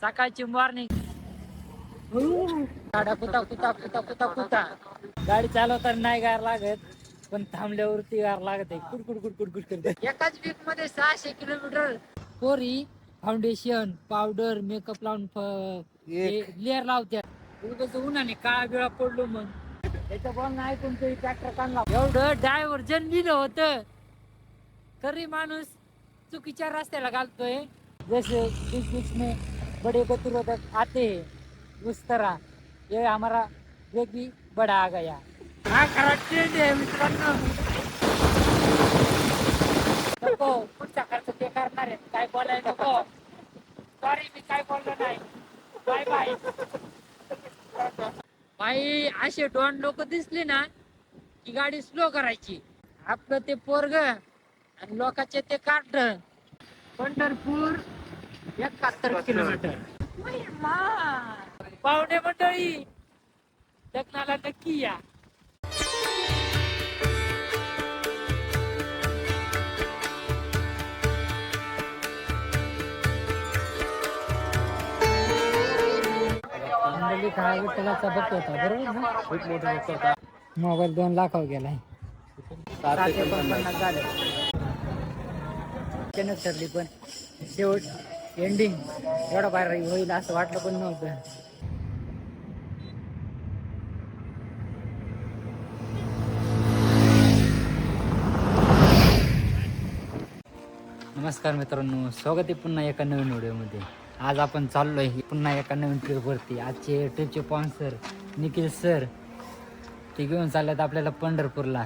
सकाळची मॉर्निंग. गाड्या कुता कुता कुता कुता कुता. गाडी चालवताना नाही गार लागत, पण थांबल्यावरती गार लागत आहे. कुडकुड कुडकुड कुडकुड. एकाच वीक मध्ये 600 किलोमीटर. पोरी फाउंडेशन पावडर मेकअप लावून लेअर लावत्या. उगाच उन्हाने काळा बिळा पडलो मग त्याच्या बोलणं ऐकून तरी ट्रॅक्टर काढला. एवढं डायव्हर्जन लिहिलं होतं तरी माणूस चुकीच्या रस्त्याला घालतोय. जैसे बीच में बड़े गतिरोधक आते हैं उस तरह ये हमारा ब्रेक भी बड़ा आ गया. हा खरा ट्रेंड आहे मित्रांनो. नको पुढचा खर्च ते करणार आहे. काय बोलायला नको. सॉरी मी काय बोललो नाही. Bye bye. बाई असे दोन लोक दिसले ना की गाडी स्लो करायची. आपलं ते पोरग आणि लोकांचे ते कार्ट. पंढरपूर 71 किलोमीटर. पाहुणे मंडळी लग्नाला नक्की या. मंडळी काय विठ्ठलाचा भक्त होता बरोबर ना. खूप मोठा भक्त होता. मोबाईल 2 लाखावर गेलाय. 7 झाले ठरली पण शेवट एंडिंग एवढा बाहेर होईल असं वाटलं पण नव्हतं. नमस्कार मित्रांनो, स्वागत आहे पुन्हा एका नवीन व्हिडिओमध्ये. आज आपण चाललोय पुन्हा एका नवीन ट्रिपवरती. आजचे ट्रिपचे स्पॉन्सर निखिल सर ते घेऊन चाललेत आपल्याला पंढरपूरला.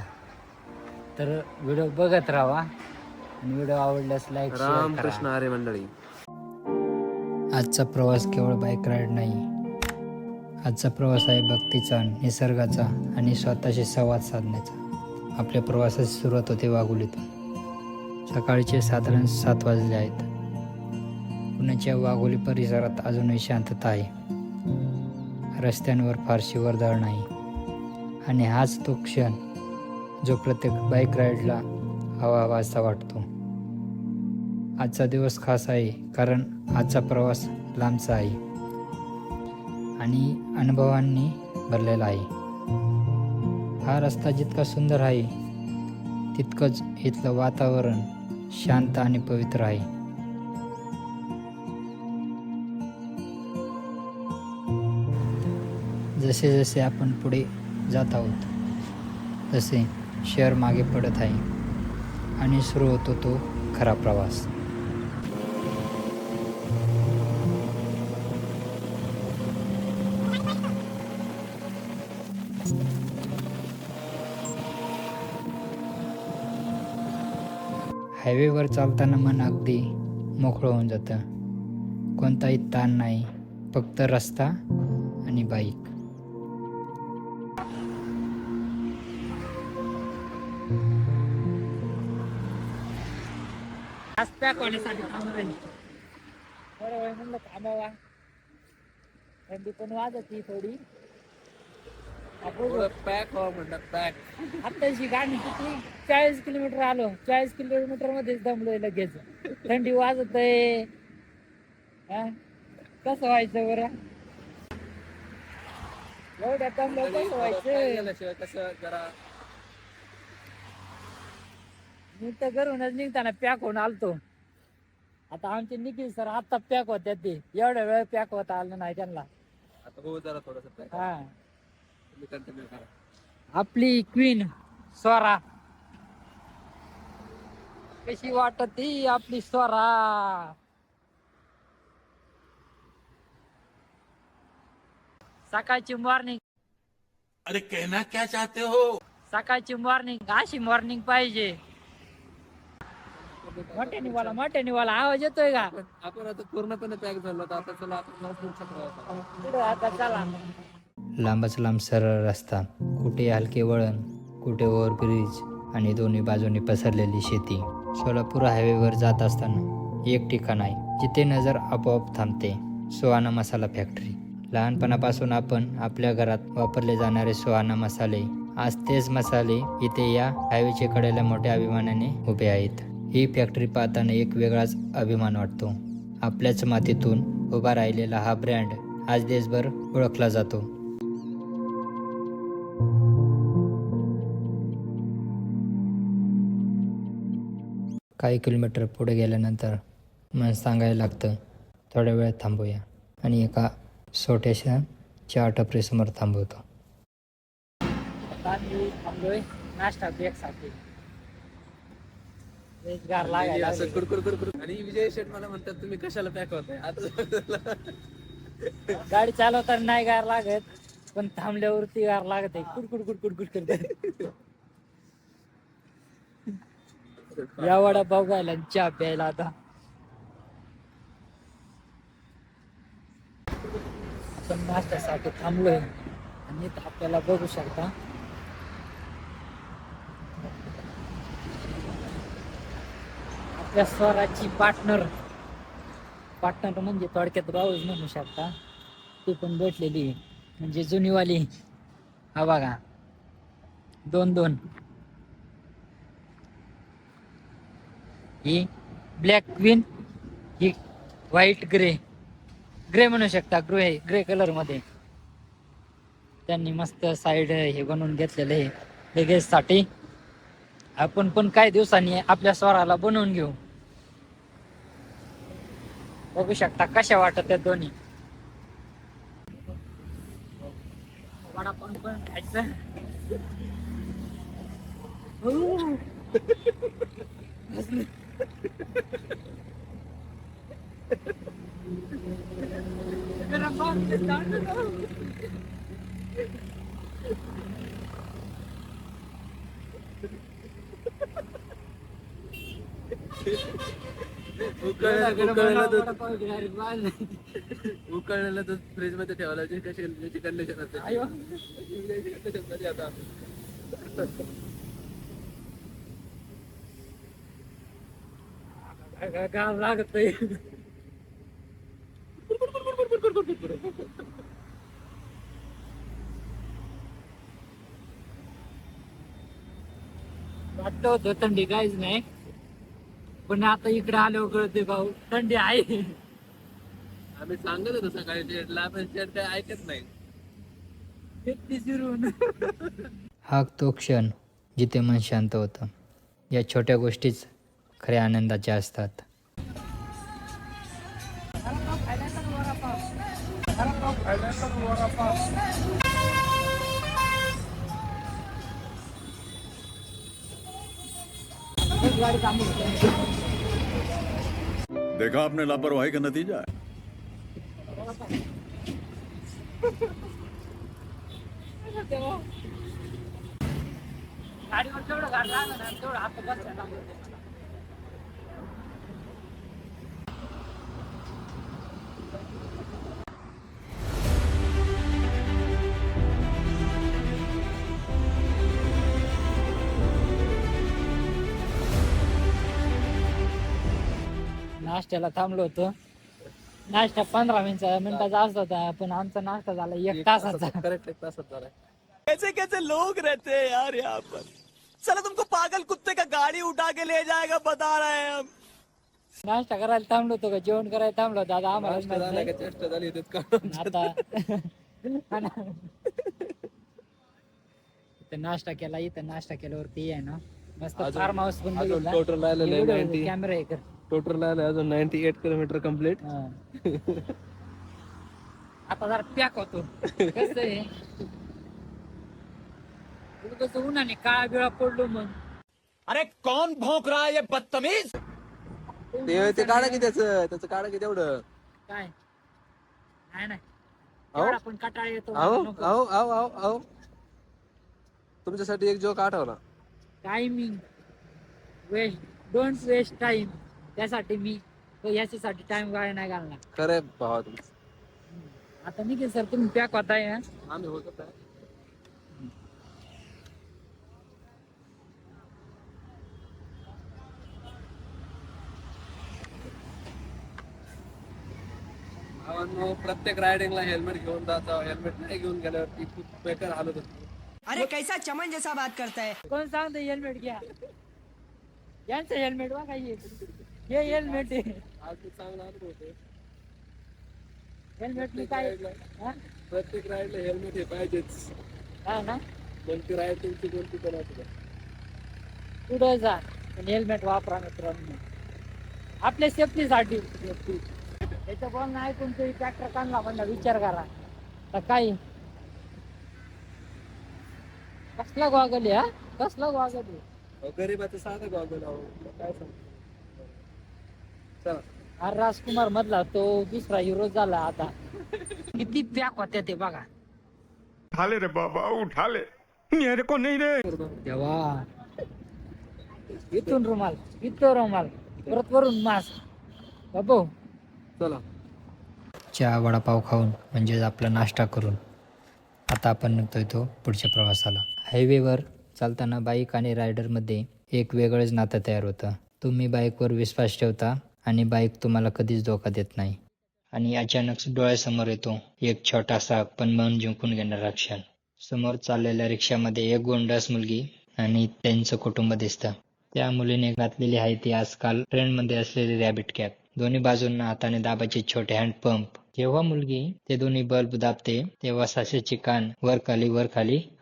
तर व्हिडिओ बघत राहा आणि व्हिडिओ आवडल्यास लाईक शेअर करा. रामकृष्ण हरी मंडळी. आजचा प्रवास केवळ बाईक राईड नाही. आजचा प्रवास आहे भक्तीचा, निसर्गाचा आणि स्वतःशी संवाद साधण्याचा. आपल्या प्रवासाची सुरुवात होते वाघोलीतून. सकाळचे साधारण 7 वाजले आहेत. पुण्याच्या वाघोली परिसरात अजूनही शांतता आहे. रस्त्यांवर फारशी वर्दळ नाही आणि हाच तो क्षण जो प्रत्येक बाईक राईडला हवा वाटतो. आजचा दिवस खास आहे कारण आजचा प्रवास लांबचा आहे आणि अनुभवांनी भरलेला आहे. हा रस्ता जितका सुंदर आहे तितकंच इथलं वातावरण शांत आणि पवित्र आहे. जसे जसे आपण पुढे जात आहोत तसे शहर मागे पडत आहे आणि सुरू होतो तो खरा प्रवास. हायवेवर चालताना मन अगदी मोकळं होऊन जातं. कोणताही ताण नाही, फक्त रस्ता आणि बाईक. थंडी पण वाजती थोडी. पॅक हो म्हणतात पॅक. आताशी गाडी किती 40 किलोमीटर आलो. 40 किलोमीटर मध्येच दमलोय लगेच. थंडी वाजत आहे. कसं व्हायचं बरं एवढ्या दमलो कसं व्हायचं. कसं जरा मी तर घरूनच निघताना पॅक होऊन आलतो. आता आमचे निखिल सर आता पॅक होत्या. ते एवढ्या वेळ पॅक होता आलं नाही त्यांना. आता हो जरा थोडस पॅक. हा कंटिन्यू करा. आपली क्वीन स्वरा कशी वाटती आपली स्वरा. सकाळची मॉर्निंग. अरे कहना क्या चाहते हो. सकाळची मॉर्निंग अशी मॉर्निंग पाहिजे. मोठ्याने वाला आवाज येतोय का. आपण आता पूर्णपणे पॅक झालो. आता चला आपण आता चला. लांबच लांब सरळ रस्ता, कुठे हलके वळण, कुठे ओव्हरब्रिज आणि दोन्ही बाजूनी पसरलेली शेती. सोलापूर हायवेवर जात असताना एक ठिकाण आहे जिथे नजर आपोआप थांबते. सोहाना मसाला फॅक्टरी. लहानपणापासून आपण आपल्या घरात वापरले जाणारे सोहाना मसाले, आज तेच मसाले इथे या हायवेच्या कडेला मोठ्या अभिमानाने उभे आहेत. ही फॅक्टरी पाहताना एक वेगळाच अभिमान वाटतो. आपल्याच मातीतून उभा राहिलेला हा ब्रँड आज देशभर ओळखला जातो. काही किलोमीटर पुढे गेल्यानंतर मन सांगायला लागतं थोड्या वेळ थांबूया आणि एका छोट्याशा चहा टपरीसमोर थांबवतो. थांबलोय नाश्ता ब्रेकसाठी. असं कुडकुड आणि विजय शेठ मला म्हणतात तुम्ही कशाला पॅक होताय आता. गाडी चालवताना नाही गार लागत, पण थांबल्यावरती गार लागत आहे. कुडकुड कुडकुड कुडकुड करते. या वडापाव खायला आणि चहा प्यायला आता. आपण नाश्त्यासाठी थांबलोय आणि इथं आपल्याला बघू शकता आपल्या स्वराची पार्टनर म्हणजे थोडक्यात भाऊच म्हणू शकता, ती पण भेटलेली आहे. म्हणजे जुनीवाली. हा बघा 2-2 ही ब्लॅक क्वीन, ही व्हाईट ग्रे म्हणू शकता. ग्रे कलर मध्ये त्यांनी मस्त साईड हे बनवून घेतलेलं आहे लगेच साठी. आपण पण काही दिवसांनी आपल्या स्वराला बनवून घेऊ. बघू शकता कशा वाटत आहेत दोन्ही. वडापाव पण खायचं. उकळलेलं तर फ्रीज मध्ये ठेवायला कशी कंडिशन असते. आता गाव लागत वाटत होतं थंडी काहीच नाही, पण आता इकडे आल्यावर कळते भाऊ थंडी आहे. आम्ही सांगत होतो सकाळी शेटला, पण शेट काय ऐकत नाही. हा तो क्षण जिथे मन शांत होतं. या छोट्या गोष्टीच खऱ्या आनंदाच्या असतात. देखा आपने लापरवाही का नतीजा है. गाडीवर जेवढं गाड लागलं ना तेवढं हात बसायला. नाश्त्याला थांबलो होतो. नाश्ता 15 मिनिटाचा असत होता, पण आमचा नाश्ता झाला 1 तासाचा. करेक्ट 1 तासात झालाय. कैसे कैसे लोग रहते हैं यार यहाँ पर. चलो तुमको पागल कुत्ते का गाड़ी उठा के ले जाएगा बता रहे हैं हम. नाश्ता करायला थांबलो होतो का जेवण करायला थांबलो होतो आता आम्हाला नाश्ता झाला माहित का नाही. चेष्टा झाली होती का? आता इथं नाश्ता केल्यावरती आहे ना मस्त फार्म हाऊस पण अजून टोटल आलेलं आहे 90. कॅमेरा आहे. टोटल आलं अजून 98 किलोमीटर कम्प्लीट. आता जरा पॅक होतो. कसं आहे कसं उन्हाने काळा बिळा पडलो मग. अरे कौन भौंक रहा है ये बदतमीज. ते काढा की त्याचं काढा की तेवढं. काय नाही अहो? एवढा पण कटाळा येतो. अहो तुमच्यासाठी एक जोक आठवला. Timing don't waste time. त्यासाठी मी याच्यासाठी टाइम वाया नाही घालणार. खरंय भावा तुमचं. आता निघेल सर तुम्ही पॅक होताय ना. आम्ही होतो काय प्रत्येक रायडिंगला हेल्मेट घेऊन जायचं. हेल्मेट नाही घेऊन गेल्यावरती खूप बेकार हालत होती. अरे कैसा चमन जैसा बात करता है. कोण सांगतो हेल्मेट घ्या. यांचं हेल्मेट बघा हे हेल्मेट आहे. आज मी चांगला अनुभव होते. हेल्मेट मी काय हा? प्रत्येक राईडला हेल्मेट हे पाहिजेच. हा ना कोणती राईड तुमची कोणती पण असू द्या. पुढे जा पण हेल्मेट वापरा मित्रांनो आपल्या सेफ्टीसाठी. त्याचं बोलणं ऐकून तुम्ही ट्रॅक्टर चांगला म्हणला विचार करा तर काय कसला गॉगल आहे हा कसला गॉगल आहे. गरीबाचं साधं गॉगल आहो काय सांगतो. चला अरे राजकुमार मधला तो दुसरा हिरो झाला आता किती पॅक होत्या ते बघा. उठा ले रे बाबा उठा ले मेरे को नहीं रे तेव्हा इथून रुमाल इथं रुमाल परत वरून मास्क बाबू चला चहा वडापाव खाऊन म्हणजेच आपला नाश्ता करून आता आपण निघतोय तो पुढच्या प्रवासाला. हायवेवर चालताना बाईक आणि रायडरमध्ये एक वेगळंच नातं तयार होतं. तुम्ही बाईकवर विश्वास ठेवता आणि बाईक तुम्हाला कधीच धोका देत नाही. आणि अचानक डोळ्यासमोर येतो एक छोटासा पण मन जिंकून घेणारा क्षण. समोर चाललेल्या रिक्षामध्ये एक गोंडस मुलगी आणि त्यांचं कुटुंब दिसतं. त्या मुलीने घातलेली आहे ती आजकाल ट्रेंडमध्ये असलेली रॅबिट कॅप. दोन्ही बाजूंना हाताने दाबाचे छोटे हँडपंप. जेव्हा मुलगी ते दोन्ही बल्ब दाबते तेव्हा सासेचे कान वर खाली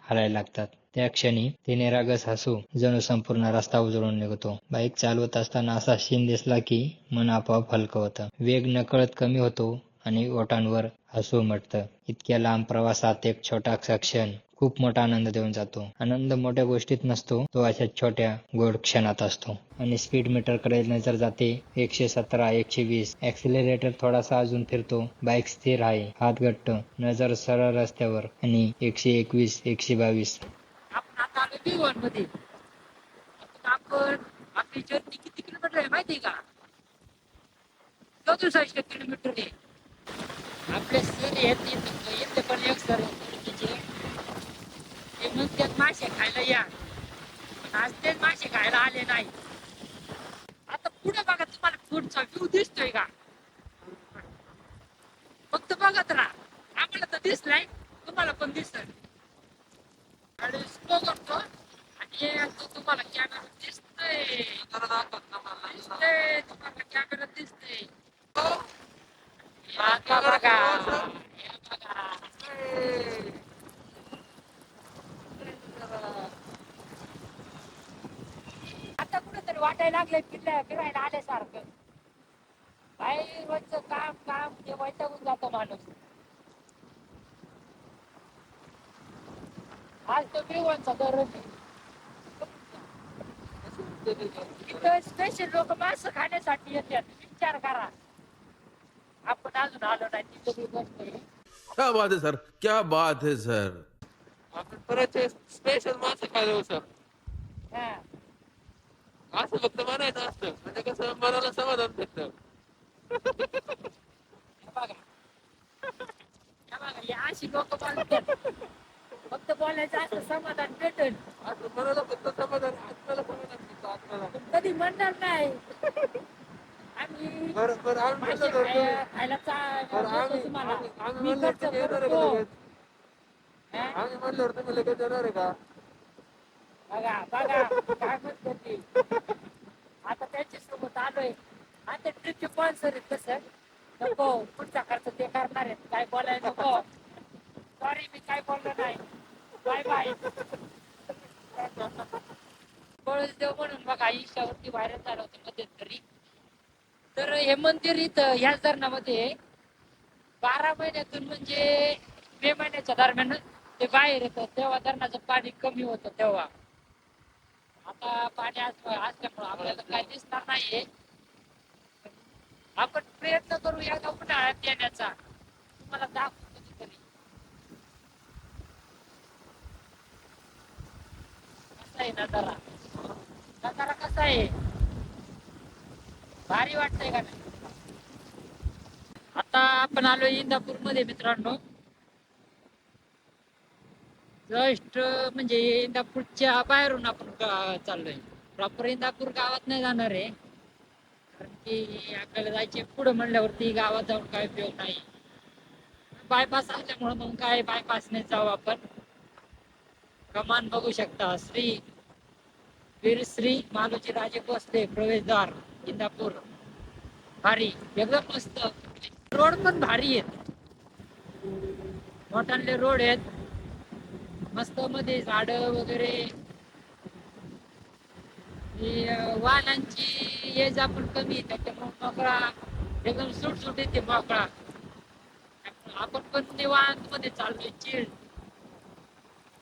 हलायला लागतात. त्या क्षणी तिने रागस हसू जणू संपूर्ण रस्ता उजळून निघतो. बाईक चालवत असताना असा सीन दिसला की मन आपोआप हलकं होतं. वेग नकळत कमी होतो आणि ओठांवर हसू उमटतं. इतक्या लांब प्रवासात एक छोटासा क्षण खूप मोठा आनंद देऊन जातो. आनंद मोठ्या गोष्टीत नसतो, तो अशा छोट्या गोड क्षणात असतो. आणि स्पीड मीटर कडे नजर जाते. 117, 120. ऍक्सिलरेटर थोडासा अजून फिरतो. बाईक स्थिर आहे, हात घट्ट, नजर सरळ रस्त्यावर आणि 121, 122. आपण आता आलो B1 मध्ये आपण आपली जर्नी किती किलोमीटर आहे माहिती आहे का 64 किलोमीटर आहे. आपले सर येते पण एक सर ते म्हणतात मासे खायला या पण आज तेच मासे खायला आले नाही. आता पुढे बघा तुम्हाला पुढचा व्ह्यू दिसतोय का फक्त बघत राहा. आम्हाला तर दिसलाय तुम्हाला पण दिसतंय आणि स्लो करतो आणि तुम्हाला कॅमेरा दिसतंय दिसतंय तुम्हाला कॅमेरा दिसतंय. आता बघा हे बघा आता कुठेतरी वाटायला लागलंय फिरायला आल्यासारखं. बाहेर रोजचं काम ते वैतागून जातो माणूस. आज तो B1चा दर इथं स्पेशल लोक मांस खाण्यासाठी येतात. विचार करा आपण अजून आलो नाही तिथं बी बसतोय. क्या बात है सर, क्या बात है सर. आपण परत स्पेशल मासे खायला येऊ सर. हा. असं फक्त म्हणायचं असतं म्हणजे कसं मनाला समाधान भेटतं. हे बघा हे अशी लोक बोलतात फक्त बोलायचं असं समाधान भेटेल असं मनाला फक्त समाधान आत्म्याला समाधान भेटतं आत्म्याला. पण कधी म्हणणार नाही आम्ही बरं आम्ही मासे म्हणलं तर खायला बरं, देतो तुम्हाला आम्ही मी म्हणलं खर्च तुम्ही येणार आहे का करतो. लगेच? हा? आम्ही म्हणल्यावर तुम्ही लगेच येणार आहे का? बघा काय म्हणते ती आता त्यांच्या सोबत आलोय आता ट्रिपचे स्पॉन्सर आहेत कसं नको पुढचा खर्च ते करणार आहेत. काय बोलायला नको. सॉरी मी काय बोललो नाही. Bye bye. पळस देव म्हणून बघा ईशावरती व्हायरल झालं होतं मध्यंतरी. तर हे मंदिर इथं ह्याच धरणामध्ये 12 महिन्यातून म्हणजे मे महिन्याच्या दरम्यान ते बाहेर येतं तेव्हा धरणाचं पाणी कमी होतं तेव्हा. आता पाणी असल्यामुळं आपल्याला काय दिसणार नाहीये. आपण प्रयत्न करू एकदा उन्हाळ्यात येण्याचा तुम्हाला दाखवतो कधीतरी. कसा आहे नजारा कसा आहे भारी वाटतंय का नाही. आता आपण आलो इंदापूर मध्ये मित्रांनो. जस्ट म्हणजे इंदापूरच्या बाहेरून आपण चाललोय. प्रॉपर इंदापूर गावात नाही जाणार आहे कारण की आपल्याला जायचे पुढे म्हणल्यावरती गावात जाऊन काय उपयोग नाही. बायपास असल्यामुळं मग काय बायपासने जाऊ आपण. कमान बघू शकता वीर श्री मालोजी राजे भोसले प्रवेशद्वार इंदापूर. भारी एकदम मस्त. रोड पण भारी आहेत. मोठाले रोड आहेत मस्त मध्ये झाड वगैरे वाहनांची एज आपण कमी त्याच्यामुळे मोकळा एकदम सुटसुट येते मोकळा आपण पण निवांत मध्ये चाललोय चिड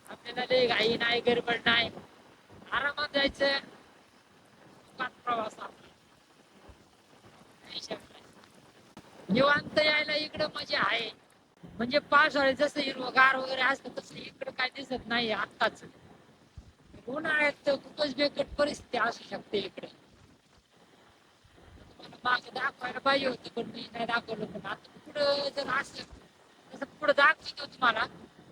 आपल्याला लय घाई नाही गडबड नाही आरामात जायचं प्रवास निवांत यायला इकडं मजा आहे म्हणजे पावसाळ्यात जसं हिरवगार वगैरे असतं तसं इकडं काय दिसत नाही आत्ताच उन्हाळ्यात तर खूपच बेकट परिस्थिती असू शकते इकडे मागे दाखवायला पाहिजे होतं पण मी नाही दाखवलं पण आता पुढं जर असं तसं पुढं दाखवतो तुम्हाला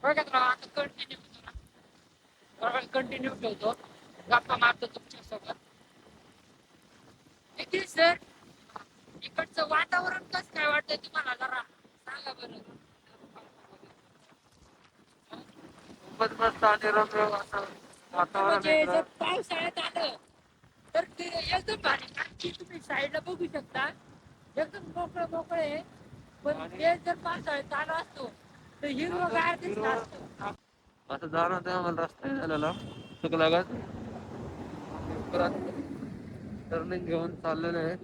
बघा आता कंटिन्यू होतो कंटिन्यू ठेवतो गप्पा मारतो तुमच्या सोबत सर इकडचं वातावरण कसं काय वाटतंय तुम्हाला जरा सांगा बरं खूपच मस्त आणि रम्य वातावरण म्हणजे जर पावसाळ्यात आलं तर ते एकदम भारी आणखी तुम्ही साईडला बघू शकता एकदम मोकळं आहे पण ते जर पावसाळ्यात आलो असतो तर हिरवगार दिसत असतं आता जाणवतंय आम्हाला रस्ता झालेला चुकला का टर्निंग घेऊन चाललेलं आहे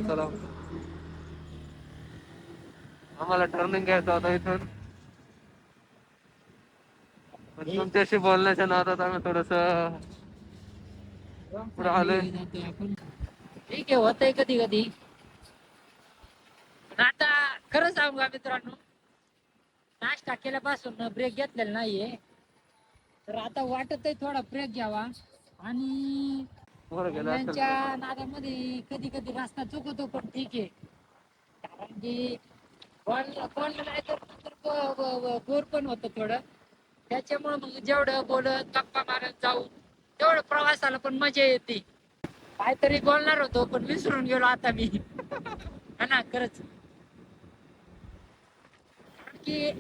चला आम्हाला टर्निंग घ्यायचं होता इथून पण तुमच्याशी बोलण्याच्या नादात आम्ही थोडस पुढे आलोय ठीक आहे होतंय कधी कधी आता खरं सांगू का मित्रांनो नाश्ता केल्यापासून ब्रेक घेतलेला नाहीये तर आता वाटत आहे थोडा ब्रेक घ्यावा आणि त्यांच्या नादामध्ये कधी कधी रस्ता चुकतो पण ठीक आहे कारण की बोललं नाही तर बोर पण होतं थोडं त्याच्यामुळे मग जेवढं बोलत गप्पा मारत जाऊ तेवढं प्रवासाला पण मजा येते काहीतरी बोलणार होतो पण विसरून गेलो आता मी हा ना खरंच की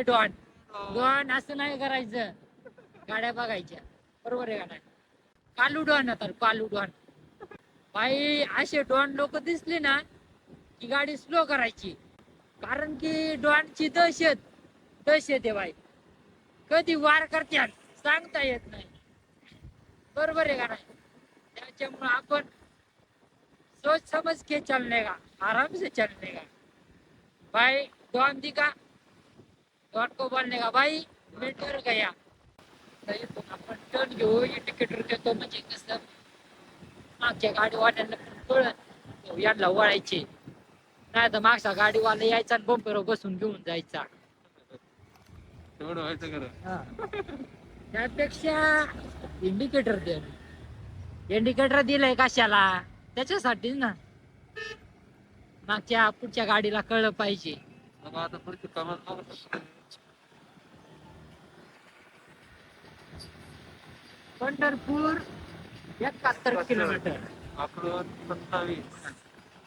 डॉन डॉन असं नाही करायचं गाड्या बघायच्या बरोबर आहे का नाही कालू डॉन तर कालू डॉन बाई असे डॉन लोक दिसले ना की गाडी स्लो करायची कारण की डॉनची दहशत आहे बाई कधी वार करत्यात सांगता येत नाही बरोबर आहे का नाही त्याच्यामुळे आपण सोच समझ के चलने का आराम से चलने का भाई डॉन दिखा डॉन को बोलने का भाई मैं डर गया आपण टर्न घेऊ इंडिकेटर घेतो म्हणजे कसं मागच्या गाडीवाल्यांना कळत यांना वळायचे नाही तर मागचा गाडीवाला यायचा आणि बंपर बसून घेऊन जायचा तेवढं व्हायचं खरं त्यापेक्षा इंडिकेटर दे इंडिकेटर दिलंय कशाला त्याच्यासाठीच ना मागच्या पुढच्या गाडीला कळलं पाहिजे आता पुढची कामात पंढरपूर 71 किलोमीटर अकलूज 27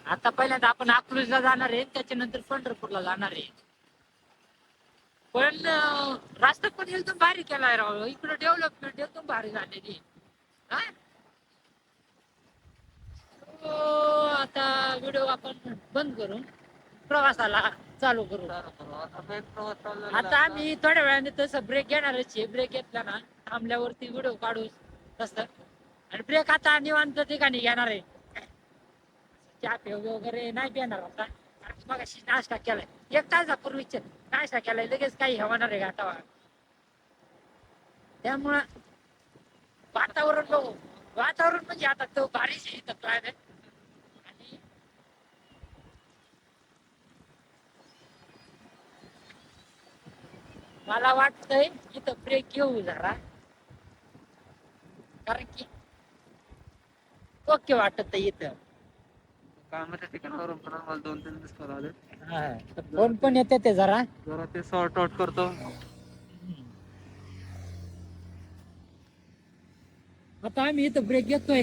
आता पहिल्यांदा आपण अकलूजला जाणार आहे त्याच्यानंतर पंढरपूरला जाणार आहे पण रस्ता पण एकदम भारी केलाय राव इकडे डेव्हलपमेंट एकदम भारी झालेली आता व्हिडिओ आपण बंद करून प्रवासाला चालू करू आता आम्ही थोड्या वेळाने तसं ब्रेक घेणारच आहे ब्रेक घेतला ना थांबल्यावरती व्हिडिओ काढू तसं आणि ब्रेक आता निवांत ठिकाणी घेणार आहे चहा पे वगैरे नाही घेणार आता मग नाश्ता केलाय 1 तासापूर्वीच नाश्ता केलाय लगेच काही होणार आहे आता त्यामुळं वातावरण म्हणजे आता तो भारीच आहे इथं क्लायमेट आणि मला वाटतंय इथं ब्रेक घेऊ जरा कारण की ओके वाटत इथं कामाच्या ठिकाणावरून पण आम्हाला 2-3 दिवस आले फोन पण येते ते जरा ते सॉर्ट आउट करतो आता आम्ही इथं ब्रेक घेतोय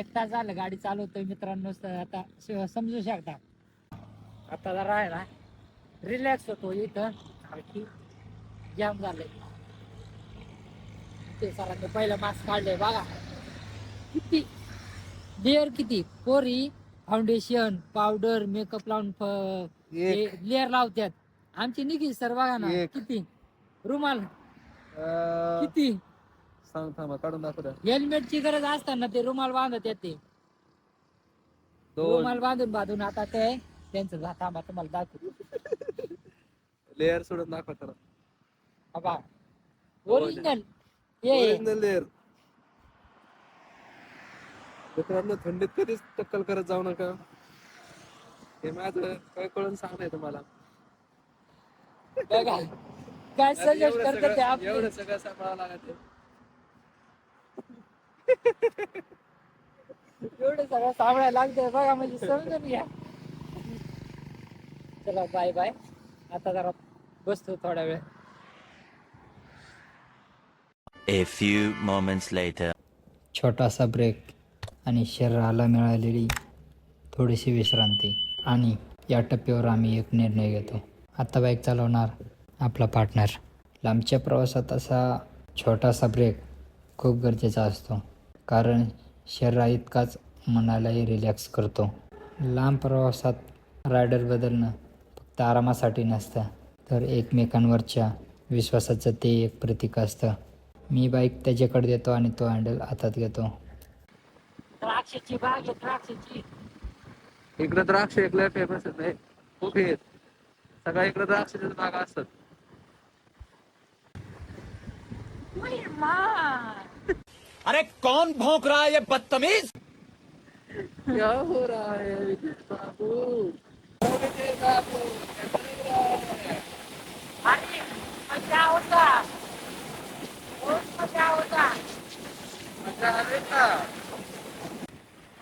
1 तास झालं गाडी चालवतोय मित्रांनो आता समजू शकता आता जरा आहे ना रिलॅक्स होतो इथं जाम झालंय ते सरांनी पहिलं मास्क काढलंय बघा किती लेअर किती? पोरी फाउंडेशन पावडर मेकअप लावून लेअर लावतात. आमची निघी सर बघा ना किती रुमाल किती सांग थांबा काढून दाखव. हेल्मेटची गरज असताना ते रुमाल बांधत येते. रुमाल बांधून आता ते त्यांचं थांबा तुम्हाला दाखवतो. लेअर सोडून दाखवा त्याला. Original original layer. मित्रांनो थंडीत कधीच टक्कल करत जाऊ नका. हे माझं काय कळून सांगणं तुम्हाला. बघा काय सजेस्ट करते ते एवढं सगळं सांभाळावं लागत. एवढं सगळं सांभाळायला लागतंय बघा म्हणजे समजून घ्या. चला बाय बाय. आता जरा बसतो थोडा वेळ. A few moments later. छोटासा ब्रेक आणि शरीराला मिळालेली थोडीशी विश्रांती आणि या टप्प्यावर आम्ही एक निर्णय घेतो. आता बाईक चालवणार आपला पार्टनर. लांबच्या प्रवासात असा छोटासा ब्रेक खूप गरजेचा असतो, कारण शरीरा इतकाच मनालाही रिलॅक्स करतो. लांब प्रवासात रायडर बदलणं फक्त आरामासाठी नसतं, तर एकमेकांवरच्या विश्वासाचं ते एक प्रतीक असतं. मी बाईक त्याच्याकडे देतो आणि तो हँडल हातात घेतो. द्राक्षाची बाग आहे द्राक्षाची. इकडे द्राक्ष इकडे फेमस आहे. खूप हे सगळ्या इकडे द्राक्षाच्या बागा असतात. अरे कौन भौंक रहा है ये बदतमीज? क्या हो रहा है विजय बाबू? विजय बाबू अरे मजा होता. बहुत मजा होता. मजा आले का?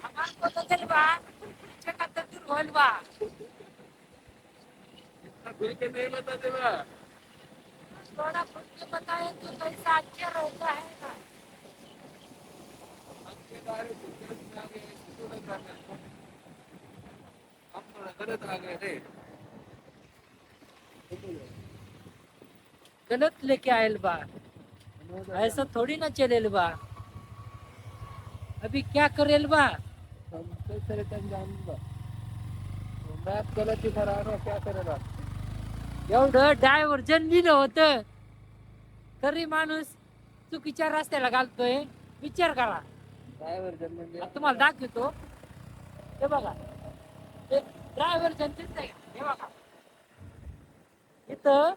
हमारे को तो दिल बा चक्कर दूर होल बा. खुल के नहीं बताते बा. थोड़ा खुद के बताए तो कैसा अच्छा रहता है ना. हम थोड़ा गलत आ गए थे. गलत लेके आयल बा. ऐसा थोड़ी ना चलेल बा. अभी क्या करेल बा. हम कैसे रिटर्न जाऊंगा. मैप गलत ही भरा है. क्या करेगा? एवढं डायव्हर्जन लिहिलं होतं तरी माणूस चुकीच्या रस्त्याला घालतोय. विचार करा. डायव्हर्जन म्हणजे आता तुम्हाला दाखवतो. हे बघा ते डायव्हर्जन दिसतंय का? हे बघा इथं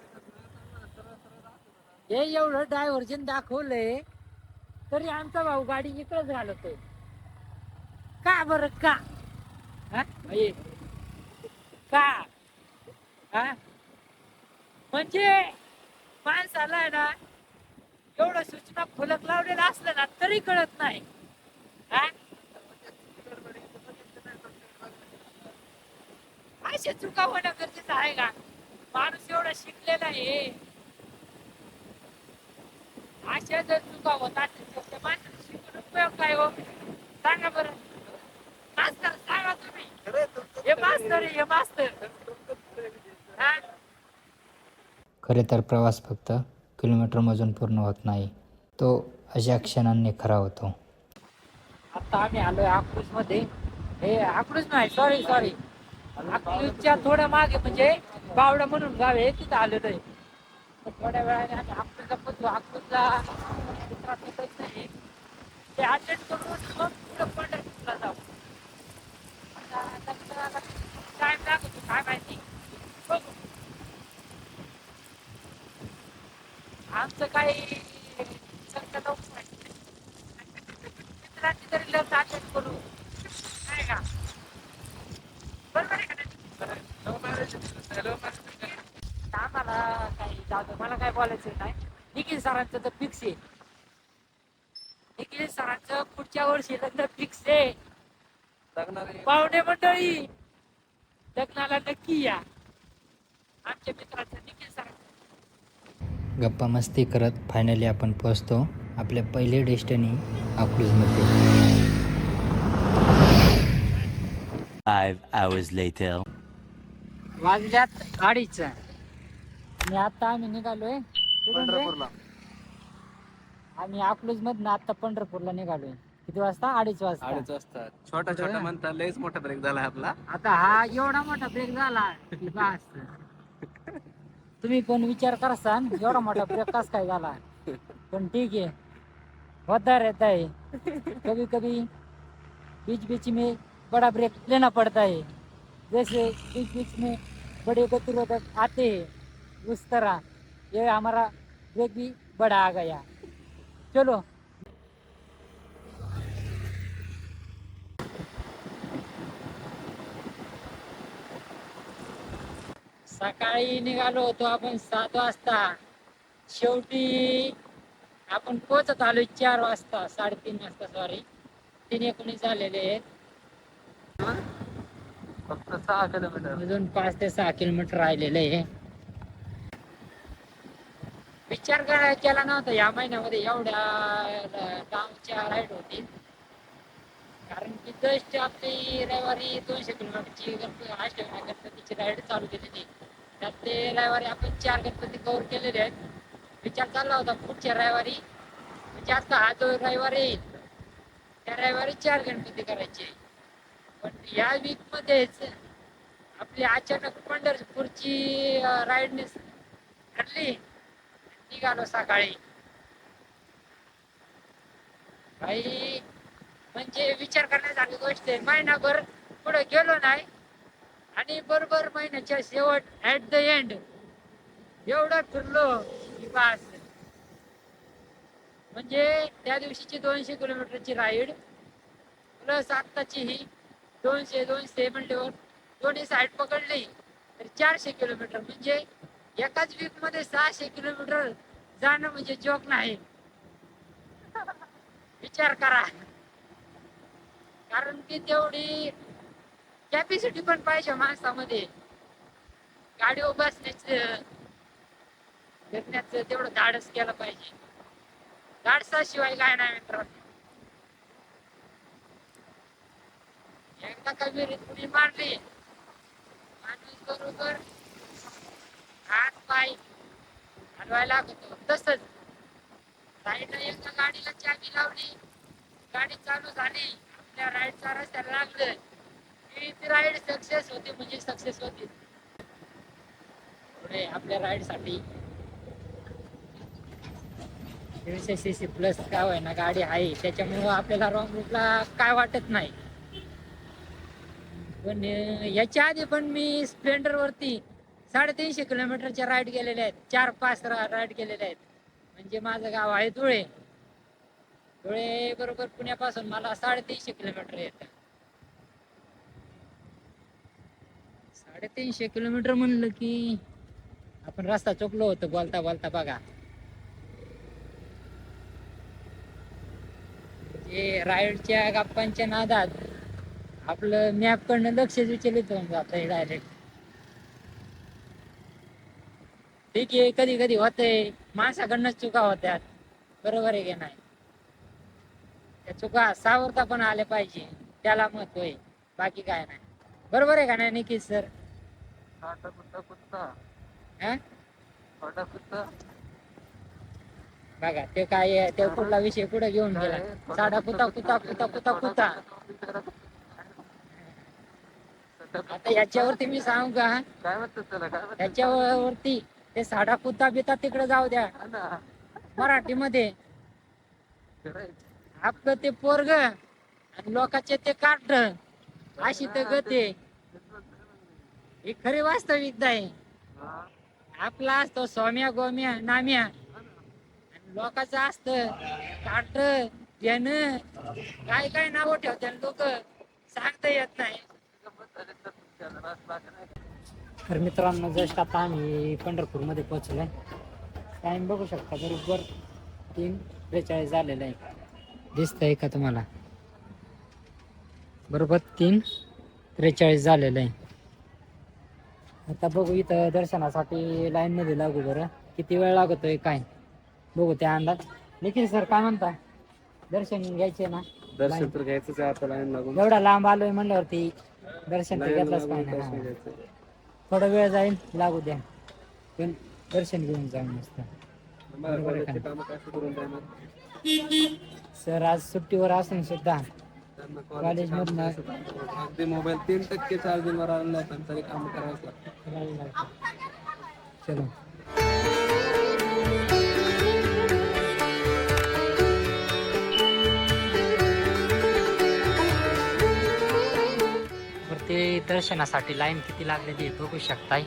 हे एवढं डायव्हर्जन दाखवलंय तरी आमचा भाऊ गाडी इकडेच घालतोय. का बरं का? हा? हे. का हा? म्हणजे माणसाला आहे ना एवढं सूचना फलक लावलेलं असलं ना तरी कळत नाही. हा? अशा चुका होणं गरजेचं आहे का? माणूस एवढा शिकलेला आहे. अशा जर चुका होत असेल तर त्या माणसाला शिकून उपयोग काय हो? सांगा बरं. मास्तर सांगा तुम्ही. हे मास्तर आहे, हे मास्तर. हा? खरे तर प्रवास फक्त किलोमीटरमधून पूर्ण होत नाही, तो अशा क्षणांनी खरा होतो. आता आम्ही आलोय अकलूज मध्ये. हे अकलूज नाही, सॉरी अकलूजच्या थोड्या मागे म्हणजे बावडा म्हणून गाव आहे, तिथं आलेलो आहे. थोड्या वेळाने आम्ही अकलूजला पोहोचलो. अकलूजला नाही ते अटेंड करून मग पुढे पंढरपूरला जाऊ. टाइम लागतो काय माहिती. बघू आमचं काही संकट मित्रांची तरी लस अटेंड करू नाही का? बरोबर आहे का नाही? आम्हाला काही जाऊ मला काय बोलायचं नाही. निखिल सरांचं तर फिक्स आहे. निखिल सरांचं पुढच्या वर्षी लग्न फिक्स आहे. पाहुणे मंडळी लग्नाला नक्की या. आमच्या मित्राचं निखिल सरांचं. गप्पा मस्ती करत फायनली आपण पोहोचतो आपल्या पहिले डेस्टिनी अकलूजमध्ये. 5 hours later. वाजल्यात 2:30 आणि आता आम्ही निघालोय कुठून रे? पंढरपूरला. आम्ही अकलूज मधनं आता पंढरपूरला निघालोय. किती वाजता? 2:30 वाजता. 2:30 वाजता. छोटा छोटा म्हणता लयच मोठा ब्रेक झाला आपला. आता हा एवढा मोठा ब्रेक झाला की बस. तुम्ही पण विचार करसान एवढा मोठा ब्रेक कस काय झाला, पण ठीक है, होता रहता है. कभी कभी बीच बीच में बड़ा ब्रेक लेना पड़ता है. जैसे बीच बीच में बड़े गतिरोधक आते हैं उस तरह ये हमारा ब्रेक भी बड़ा आ गया. चलो. सकाळी निघालो होतो आपण 7 वाजता. शेवटी आपण पोहोचत आलो 4 वाजता, 3:30 वाजता, सॉरी 3:19 झालेले आहेत. फक्त 6 किलोमीटर. अजून 5 ते 6 किलोमीटर राहिलेले आहे. विचार केला नव्हता या महिन्यामध्ये एवढ्या लांबच्या राईड होतील. कारण की जस्ट आपली रविवारी 200 किलोमीटरची गणपतीची राईड चालू केलेली. त्यात ते रविवारी आपण 4 गणपती कव्हर केलेले आहेत. विचार चालला होता पुढच्या रविवारी, म्हणजे आता हा जो रविवारी येईल त्या रविवारी 4 गणपती करायचे. पण या वीक मध्येच आपली अचानक पंढरपूरची राईड ठरली. निघालो सकाळी. काही म्हणजे विचार करण्यासारखी गोष्ट आहे. महिनाभर पुढे गेलो नाही आणि बरोबर महिन्याच्या शेवट ऍट द एंड एवढं फिरलो की बस. म्हणजे त्या दिवशीची 200 किलोमीटरची राईड प्लस आत्ताची ही 200 म्हणल्यावर दोन्ही साईड पकडली तर 400 किलोमीटर. म्हणजे एकाच वीक मध्ये 600 किलोमीटर जाणं म्हणजे जोक नाही. विचार करा. कारण की तेवढी कॅपॅसिटी पण पाहिजे माणसामध्ये. गाडीवर बसण्याचं फिरण्याचं तेवढं धाडस केलं पाहिजे. धाडसाशिवाय काय नाही मित्रांनो. एकदा कबीरीत उडी मारली माणूस बरोबर हात पाय हलवायला लागतो. तसंच साईडला एकदा गाडीला चाबी लावली, गाडी चालू झाली, आपल्या राईडचा रस्त्याला लागलं की ती राईड सक्सेस होते. म्हणजे सक्सेस होते. पुढे आपल्या राईड साठी 300cc प्लस काय आहे ना गाडी आहे, त्याच्यामुळं आपल्याला रॉंग रूटला काय वाटत नाही. पण याच्या आधी पण मी स्प्लेंडर वरती 350 किलोमीटरच्या राईड गेलेल्या आहेत. 4-5 राईड गेलेल्या आहेत. म्हणजे माझं गाव आहे धुळे. धुळे बरोबर पुण्यापासून मला 350 किलोमीटर येतं. 350 किलोमीटर म्हणलं की आपण रस्ता चुकलो होतो बोलता बोलता. बघा म्हणजे राईडच्या गप्पांच्या नादात आपलं मॅप कडनं लक्ष विचलित होऊन जात आहे डायरेक्ट. ठीक आहे, कधी कधी होतंय, माणसाकडनंच चुका होत्यात. बरोबर आहे की नाही? त्या चुका सावरता पण आल्या पाहिजे, त्याला महत्व आहे. बाकी काय नाही. बरोबर आहे का नाही निखिल सर? बघा ते काय, ते कुठला विषय कुठे घेऊन गेला. साडा कुता कुता कुता कुता कुता. आता याच्यावरती मी सांगू का, काय म्हणतात त्याला, काय म्हणतात? याच्यावरती ते साडा कुता बिता तिकडे जाऊ द्या. मराठीमध्ये आपलं ते पोरग आणि लोकांचे ते कार्ट अशी तर गते. ही खरी वास्तविकता आहे. आपला असतो सौम्या गोम्या नाम्या आणि लोकांचं असतं कार्ट जन काय काय नावं ठेवतात लोक, सांगता येत नाही. तर मित्रांनो जस्ट आता आम्ही पंढरपूरमध्ये पोहोचलोय. टाइम बघू शकता बरोबर 3:43 झालेला आहे. दिसतंय का तुम्हाला? बरोबर 3:43 झालेलं आहे. आता बघू इथं दर्शनासाठी लाईन मध्ये लागू. बरं किती वेळ लागतोय काय बघू त्या अंदाज. निखिल सर काय म्हणता, दर्शन घ्यायचे ना? दर्शन तर घ्यायचंच आहे आता लाईन लागून. एवढा लांब आलोय म्हणल्यावरती दर्शन तर घेतलंच पाहिजे. थोडा वेळ जाईल, लागू द्या, पण दर्शन घेऊन जाऊ मस्त. काम काय करून सर आज सुट्टीवर असून सुद्धा त्यांना कॉलेज मधनं अगदी मोबाईल 3% चार्जिंगवर आणला पण तरी काम करावंच लागतं. चलो ते दर्शनासाठी लाईन किती लागलेली आहे बघू शकताय.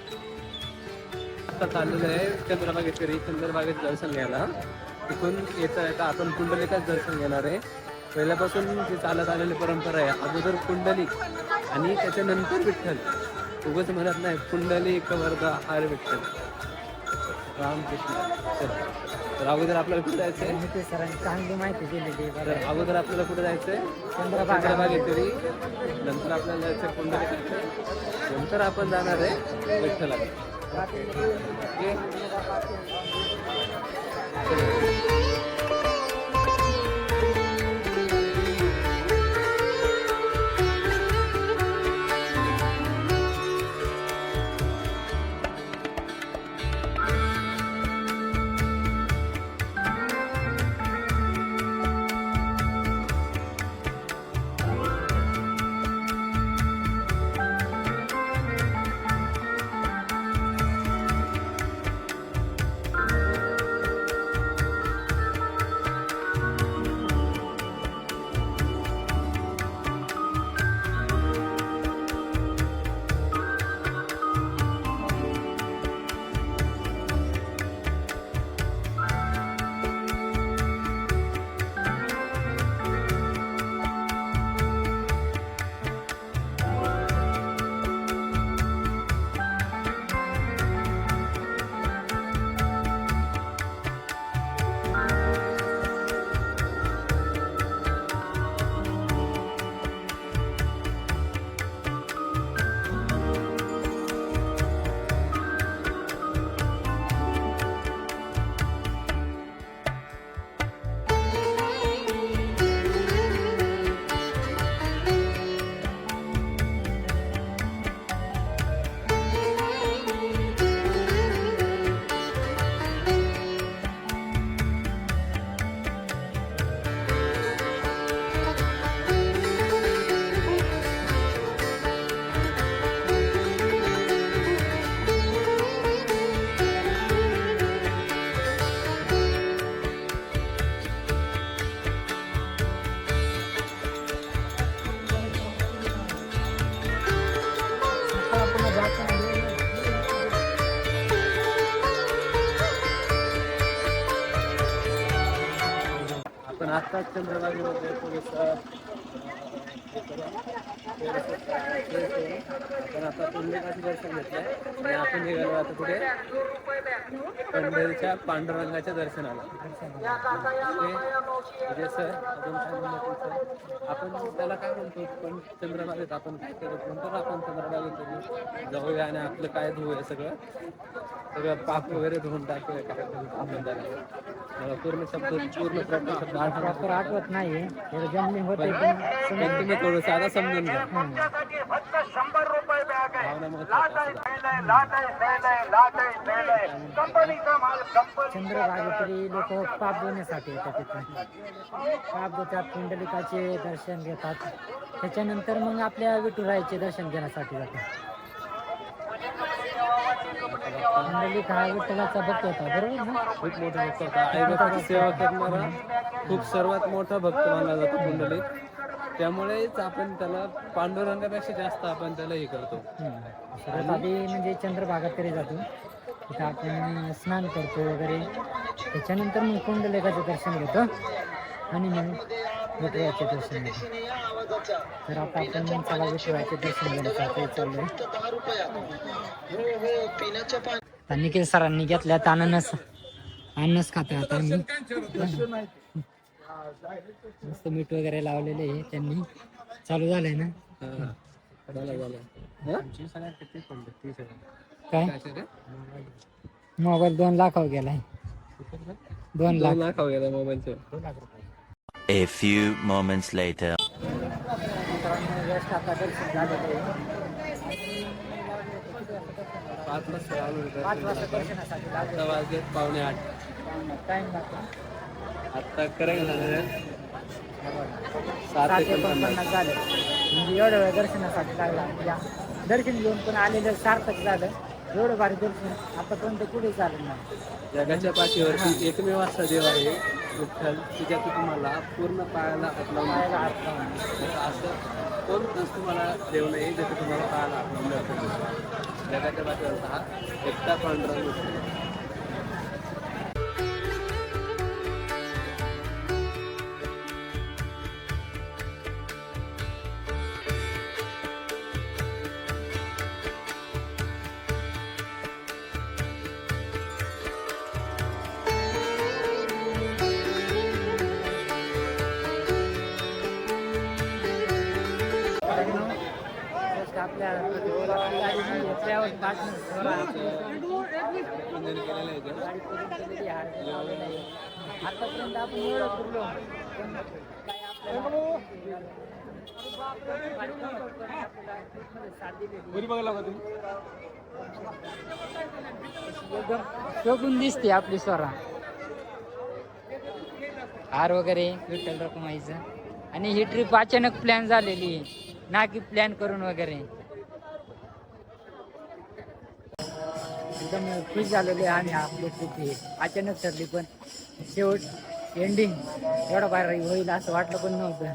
आता चाललेलं आहे चंद्रभागेश्वरी चंद्रभागेत दर्शन घ्यायला. तिथून येता येता आपण कुंडलिकाच दर्शन घेणार आहे. पहिल्यापासून जी चालत आलेली परंपरा आहे, अगोदर कुंडलिक आणि त्याच्यानंतर विठ्ठल. उगाच म्हणत नाही कुंडलिक वरदा हार विठ्ठल रामकृष्ण. तर अगोदर आपल्याला कुठे जायचंय? ते सरांनी चांगली माहिती दिलेली आहे तर बरं. अगोदर आपल्याला कुठे जायचंय? चंद्रभागेश्वरी. नंतर आपल्याला जायचं कुंडलिक. नंतर आपण जाणार आहे विठ्ठला. आपण आत्ताच चंद्रभागेमध्ये आपण आता कुंडलिकाचं दर्शन घेतलंय आणि आपण निघालो आता कुठे? पंढरीच्या पांडुरंगाच्या दर्शनाला. सर आपण त्याला काय म्हणतो? पण चंद्रभागेत आपण काय करत म्हणतो? आपण चंद्रभागेत जाऊया आणि आपलं काय धुवूया सगळं पाप वगैरे धुवून टाकूया. काय आपण मला पूर्ण शब्द प्रॉपर आठवत नाही जमली होते तुम्ही थोडं साधा समजून घ्या. चंद्रभागेश्वरी लोक पाप धुण्यासाठी येतात तिथं. पाप धुतात, कुंडलिकाचे दर्शन घेतात, त्याच्यानंतर मग आपल्या विठुरायाचे दर्शन घेण्यासाठी जातात. कुंडलिक हा विठ्ठलाचा भक्त होता बरोबर ना? खूप मोठा भक्त होता. आईबापाची सेवा करणारा खूप सर्वात मोठा भक्त मानला जातो कुंडलिक. त्यामुळेच आपण त्याला पांडुरंगापेक्षा जास्त आपण त्याला हे करतो. सर्वात आधी म्हणजे चंद्रभागा तरी जातो, तिथं आपण स्नान करतो वगैरे, त्याच्यानंतर मग कुंडलिकाचं दर्शन घेतो आणि मग विठुरायाचे दर्शन घेतो. तर आता आपण चला विठुरायाचे दर्शन घेण्यासाठी चाललोय. निखिल सरांनी घेतल्यात अननस खातोय आता आम्ही. मस्त मीठ वगैरे लावलेले आहे त्यांनी. चालू झालंय ना? काय मोबाईल 2 लाखावर गेलाय. 2 लाख गेला मोबाईलचं. A few moments later. आता दर्शन झालेलं आहे. 5 वाजता आलो. 5 वाजता दर्शनासाठी लागले. आता वाजलेत 7:45. टाइम लागतो. आता करेक्ट झालं 7 एकोणपन्नास झालं. म्हणजे एवढं वेळ दर्शनासाठी लागला. म्हणजे दर्शन घेऊन पण आलेलं सार्थक झालं. एवढं भारी दर्शन आतापर्यंत कुठे झालं नाही. जगाच्या पाठीवरती एकमेव असा देव आहे विठ्ठल की ज्याचं तुम्हाला पूर्ण पायाला हात लावून पायाला हात लावून. असं कोणतंच तुम्हाला देव नाही ज्याचं तुम्हाला पायाला हात लावून जातं. जगाच्या पाठीवरचा हा एकटा पांढरा विठ्ठल आहे. आपल्या गाडीमध्ये ट्रॅव्हल पार्टनर आतापर्यंत आपण एवढं फिरलो पण काय एकदम शोभून दिसते आपली स्वरा हार वगैरे विठ्ठल रखुमाईचं. आणि ही ट्रिप अचानक प्लॅन झालेली आहे ना की प्लॅन करून वगैरे. एकदम खुश झालेले आणि आपली ट्रिप ही अचानक ठरली पण शेवट एंडिंग एवढा भारी होईल असं वाटलं पण नव्हतं.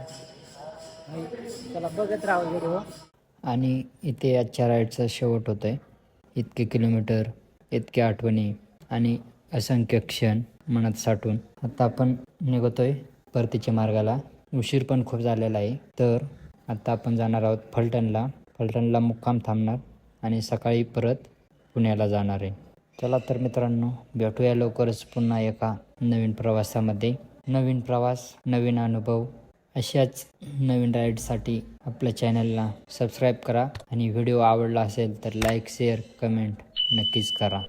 चला बघत राहू व्हिडिओ. आणि इथे आजच्या राईडचा शेवट होत आहे. इतके किलोमीटर, इतक्या आठवणी आणि असंख्य क्षण मनात साठवून आता आपण निघतोय परतीच्या मार्गाला. उशीर पण खूप झालेला आहे. तर आता आपण जाणार आहोत फलटणला मुक्काम थांबणार आणि सकाळी परत पुण्याला जाणार आहे. चला तर मित्रांनो, भेटूया लवकरच पुन्हा एका नवीन प्रवासामध्ये. नवीन प्रवास, नवीन अनुभव, अशाच नवीन राईडसाठी आपल्या चॅनलला सबस्क्राईब करा आणि व्हिडिओ आवडला असेल तर लाईक, शेअर, कमेंट नक्कीच करा.